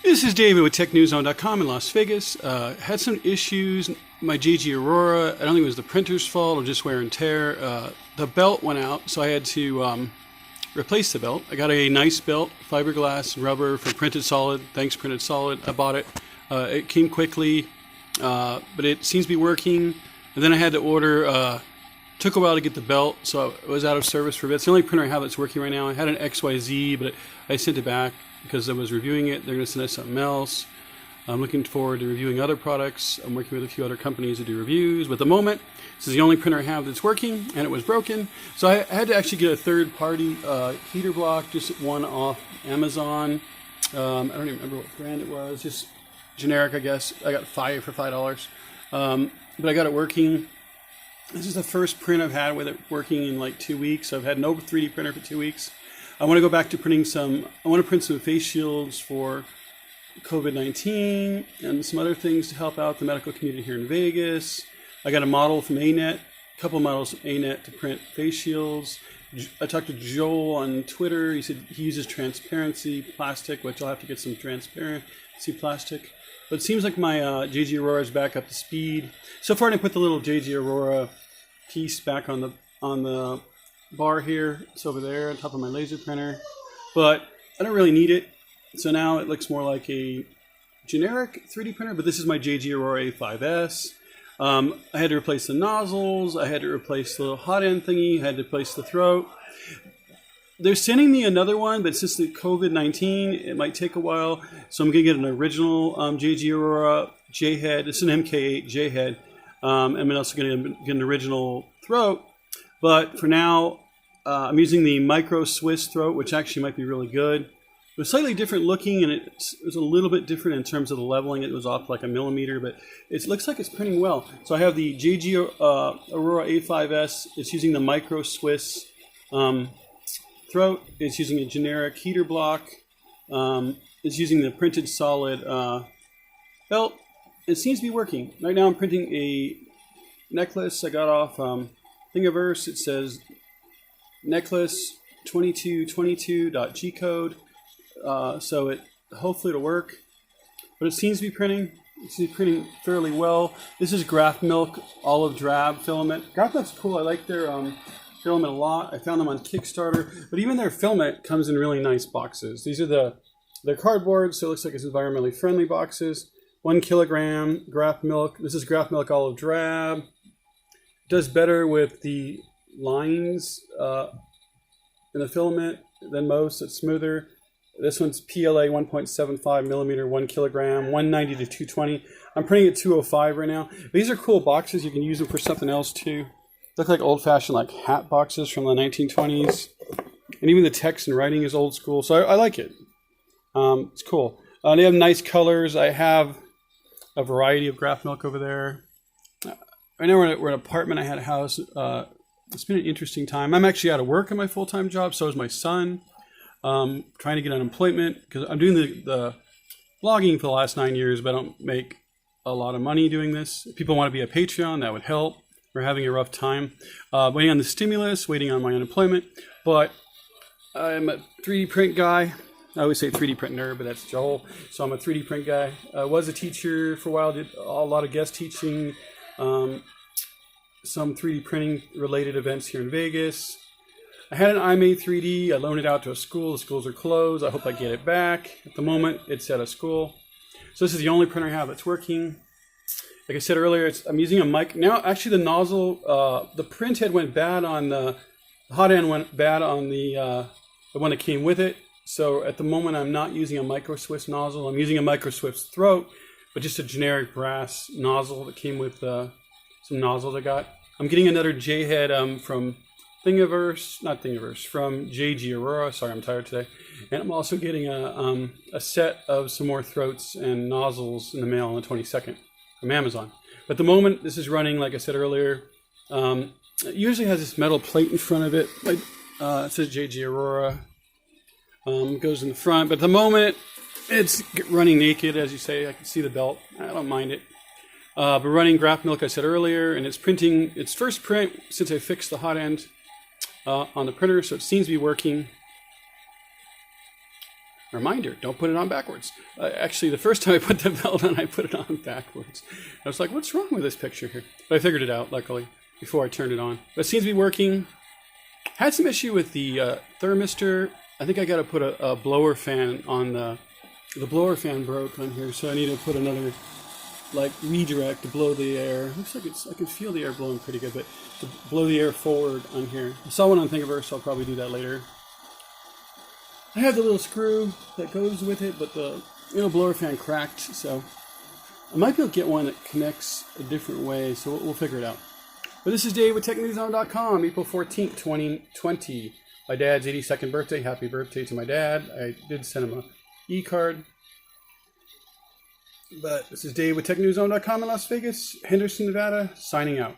This is David with TechNewsZone.com in Las Vegas. Had some issues. My Jgaurora, I don't think it was the printer's fault or just wear and tear. The belt went out, so I had to replace the belt. I got a nice belt, fiberglass rubber for Printed Solid. Thanks, Printed Solid. I bought it. It came quickly, but it seems to be working. And then I had to order. Took a while to get the belt, so it was out of service for a bit. It's the only printer I have that's working right now. I had an XYZ, but I sent it back because I was reviewing it. They're going to send us something else. I'm looking forward to reviewing other products. I'm working with a few other companies to do reviews. But at the moment, this is the only printer I have that's working, and it was broken. So I had to actually get a third-party heater block, just one off Amazon. I don't even remember what brand it was, just generic, I guess. I got 5 for $5. But I got it working. This is the first print I've had with it working in like 2 weeks. I've had no 3D printer for 2 weeks. I want to go back to printing I want to print some face shields for COVID-19 and some other things to help out the medical community here in Vegas. I got a model from ANET, a couple models from ANET to print face shields. I talked to Joel on Twitter. He said he uses transparency plastic, which I'll have to get some transparency plastic. But it seems like my Jgaurora is back up to speed. So far I didn't put the little Jgaurora piece back on the bar here. It's over there on top of my laser printer. But I don't really need it. So now it looks more like a generic 3D printer, but this is my Jgaurora A5S. I had to replace the nozzles. I had to replace the little hot end thingy. I had to replace the throat. They're sending me another one, but since the COVID-19, it might take a while. So I'm going to get an original Jgaurora J-head. It's an MK8 J-head. I'm also going to get an original throat. But for now, I'm using the Micro Swiss throat, which actually might be really good. It was slightly different looking, and it was a little bit different in terms of the leveling. It was off like a millimeter, but it looks like it's printing well. So I have the Jgaurora A5S. It's using the Micro Swiss throat. It's using a generic heater block. It's using the Printed Solid belt. It seems to be working. Right now I'm printing a necklace I got off Thingiverse. It says necklace 2222.g code. So hopefully it'll work. But it seems to be printing. It seems to be printing fairly well. This is Graph Milk Olive Drab filament. Graph Milk's cool. I like their filament a lot. I found them on Kickstarter, but even their filament comes in really nice boxes. These are they're cardboard, so it looks like it's environmentally friendly boxes. 1 kilogram Graph Milk. This is Graph Milk Olive Drab. It does better with the lines in the filament than most. It's smoother. This one's PLA 1.75 millimeter, 1 kilogram, 190 to 220. I'm printing at 205 right now. These are cool boxes. You can use them for something else too. Look like old-fashioned like hat boxes from the 1920s. And even the text and writing is old school. So I like it. It's cool. They have nice colors. I have a variety of Graph Milk over there. Right now we're in an apartment. I had a house. It's been an interesting time. I'm actually out of work in my full-time job. So is my son. Trying to get unemployment because I'm doing the blogging for the last 9 years, but I don't make a lot of money doing this. If people want to be a Patreon, that would help. We're having a rough time. Waiting on the stimulus, waiting on my unemployment. But I'm a 3D print guy. I always say 3D print nerd, but that's Joel. So I'm a 3D print guy. I was a teacher for a while, did a lot of guest teaching, some 3D printing related events here in Vegas. I had an iMate 3D. I loaned it out to a school. The schools are closed. I hope I get it back. At the moment, it's at a school. So this is the only printer I have that's working. Like I said earlier, I'm using a mic. Now, actually, the nozzle, the print head went bad on the hot end went bad on the one that came with it. So at the moment, I'm not using a Micro Swiss nozzle. I'm using a Micro Swiss throat, but just a generic brass nozzle that came with some nozzles I got. I'm getting another J head from from Jgaurora. Sorry, I'm tired today. And I'm also getting a set of some more throats and nozzles in the mail on the 22nd. From Amazon. But at the moment, this is running, like I said earlier. It usually has this metal plate in front of it. It says Jgaurora. Goes in the front. But at the moment, it's running naked, as you say. I can see the belt. I don't mind it. But running Graph Milk, I said earlier, and it's printing its first print since I fixed the hot end on the printer, so it seems to be working. Reminder, don't put it on backwards. Actually, the first time I put the belt on, I put it on backwards. I was like, what's wrong with this picture here? But I figured it out, luckily, before I turned it on. But it seems to be working. Had some issue with the thermistor. I think I got to put a blower fan on the blower fan broke on here, so I need to put another like redirect to blow the air. Looks like I can feel the air blowing pretty good, but to blow the air forward on here. I saw one on Thingiverse, so I'll probably do that later. I have the little screw that goes with it, but the blower fan cracked, so I might be able to get one that connects a different way, so we'll figure it out. But this is Dave with TechNewsZone.com, April 14th, 2020. My dad's 82nd birthday. Happy birthday to my dad. I did send him a e-card. But this is Dave with TechNewsZone.com in Las Vegas, Henderson, Nevada, signing out.